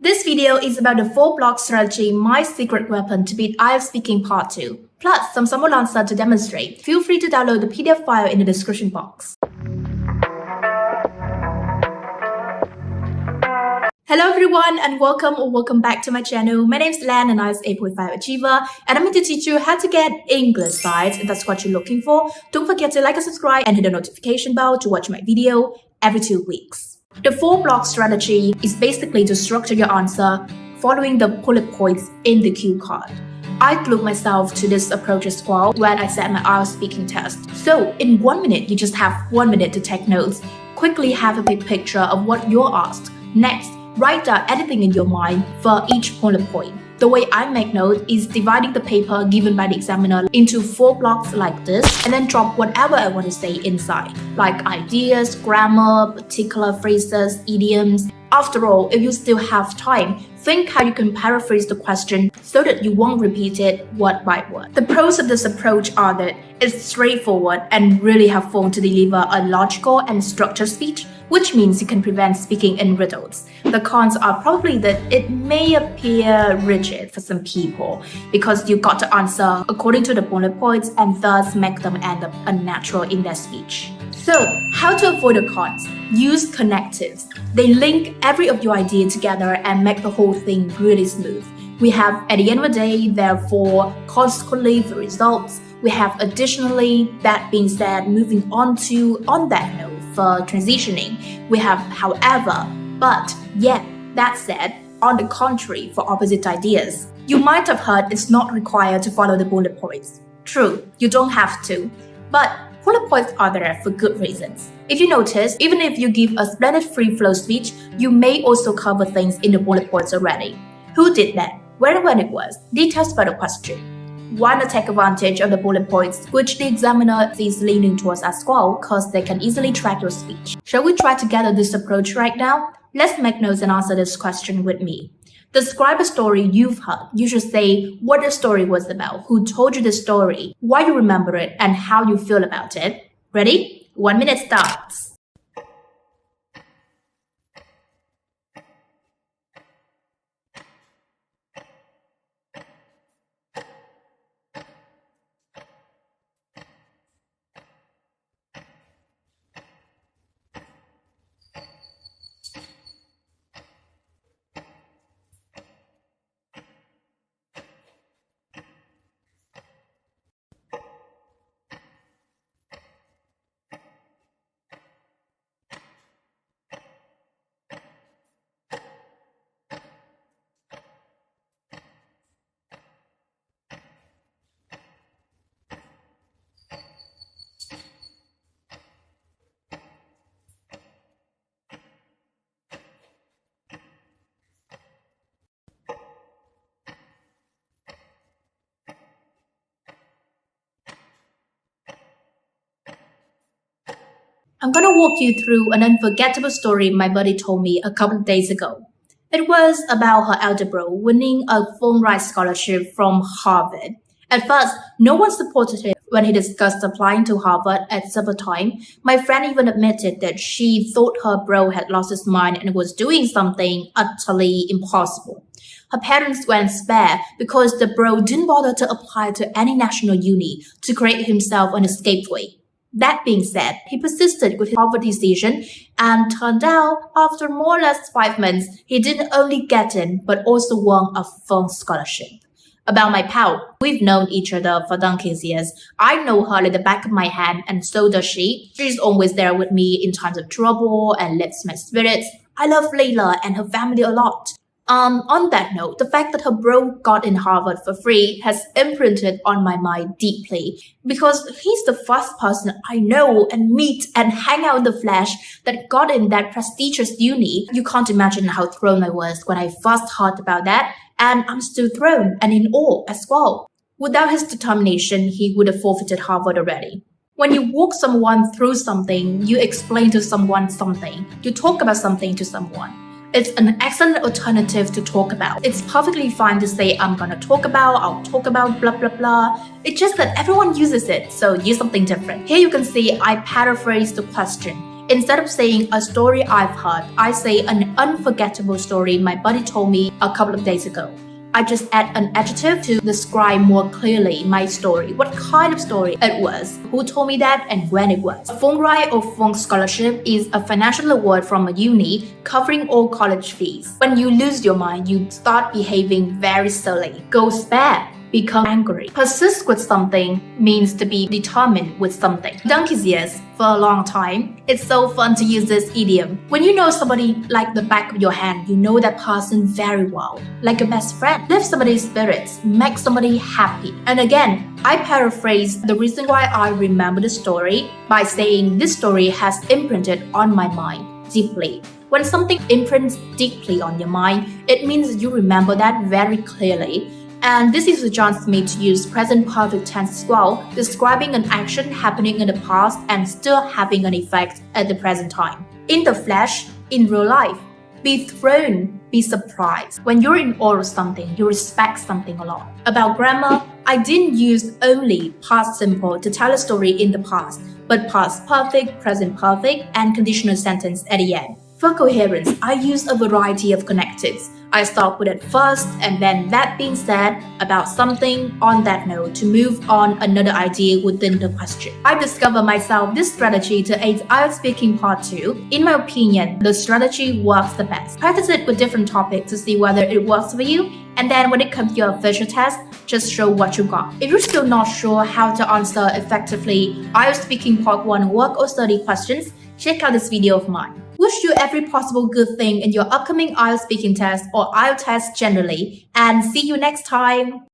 This video is about the 4-block strategy, my secret weapon to beat IELTS Speaking Part 2, plus some sample answer to demonstrate. Feel free to download the PDF file in the description box. Hello everyone and welcome back to my channel. My name is Lan and I'm an 8.5 achiever and I'm going to teach you how to get English sides if that's what you're looking for. Don't forget to like and subscribe and hit the notification bell to watch my video every 2 weeks. The 4-block strategy is basically to structure your answer following the bullet points in the cue card. I glued myself to this approach as well when I set my IELTS speaking test. So in 1 minute, you just have 1 minute to take notes. Quickly have a big picture of what you're asked. Next, write down anything in your mind for each bullet point. The way I make notes is dividing the paper given by the examiner into 4 blocks like this and then drop whatever I want to say inside, like ideas, grammar, particular phrases, idioms. After all, if you still have time, think how you can paraphrase the question so that you won't repeat it word by word. The pros of this approach are that it's straightforward and really helpful to deliver a logical and structured speech, which means you can prevent speaking in riddles. The cons are probably that it may appear rigid for some people because you got to answer according to the bullet points and thus make them end up unnatural in their speech. So, how to avoid the cons? Use connectives. They link every of your idea together and make the whole thing really smooth. We have at the end of the day, therefore, consequently the results. We have additionally, that being said, moving on to on that note for transitioning. We have however, but, yet, that said, on the contrary for opposite ideas. You might have heard it's not required to follow the bullet points. True, you don't have to. But bullet points are there for good reasons. If you notice, even if you give a splendid free flow speech, you may also cover things in the bullet points already. Who did that? Where and when it was? Details about the question. Why not take advantage of the bullet points, which the examiner is leaning towards as well, because they can easily track your speech. Shall we try together this approach right now? Let's make notes and answer this question with me. Describe a story you've heard. You should say what the story was about, who told you the story, why you remember it, and how you feel about it. Ready? 1 minute starts. I'm gonna walk you through an unforgettable story my buddy told me a couple of days ago. It was about her elder bro winning a full-ride scholarship from Harvard. At first, no one supported him when he discussed applying to Harvard at supper time. My friend even admitted that she thought her bro had lost his mind and was doing something utterly impossible. Her parents went spare because the bro didn't bother to apply to any national uni to create himself an escapeway. That being said, he persisted with his Harvard decision and turned out, after more or less 5 months, he didn't only get in, but also won a full scholarship. About my pal, we've known each other for donkey's years. I know her like the back of my hand and so does she. She's always there with me in times of trouble and lifts my spirits. I love Layla and her family a lot. On that note, the fact that her bro got in Harvard for free has imprinted on my mind deeply because he's the first person I know and meet and hang out in the flesh that got in that prestigious uni. You can't imagine how thrown I was when I first heard about that, and I'm still thrown and in awe as well. Without his determination, he would have forfeited Harvard already. When you walk someone through something, you explain to someone something, you talk about something to someone. It's an excellent alternative to talk about. It's perfectly fine to say, I'll talk about blah, blah, blah. It's just that everyone uses it, so use something different. Here you can see I paraphrase the question. Instead of saying a story I've heard, I say an unforgettable story my buddy told me a couple of days ago. I just add an adjective to describe more clearly my story, what kind of story it was, who told me that, and when it was. A Fulbright or Fulbright scholarship is a financial award from a uni covering all college fees. When you lose your mind, you start behaving very silly, go spare, become angry. Persist with something means to be determined with something. Donkey's ears for a long time. It's so fun to use this idiom. When you know somebody like the back of your hand, you know that person very well, like a best friend. Lift somebody's spirits, make somebody happy. And again, I paraphrase the reason why I remember the story by saying this story has imprinted on my mind deeply. When something imprints deeply on your mind, it means you remember that very clearly. And this is a chance for me to use present perfect tense as well, describing an action happening in the past and still having an effect at the present time. In the flesh, in real life, be thrown, be surprised. When you're in awe of something, you respect something a lot. About grammar, I didn't use only past simple to tell a story in the past, but past perfect, present perfect, and conditional sentence at the end. For coherence, I use a variety of connectives. I start with it first, and then that being said about something on that note to move on another idea within the question. I discovered myself this strategy to aid IELTS Speaking Part 2. In my opinion, the strategy works the best. Practice it with different topics to see whether it works for you, and then when it comes to your official test, just show what you got. If you're still not sure how to answer effectively IELTS Speaking Part 1 work or study questions, check out this video of mine. Wish you every possible good thing in your upcoming IELTS speaking test or IELTS test generally, and see you next time!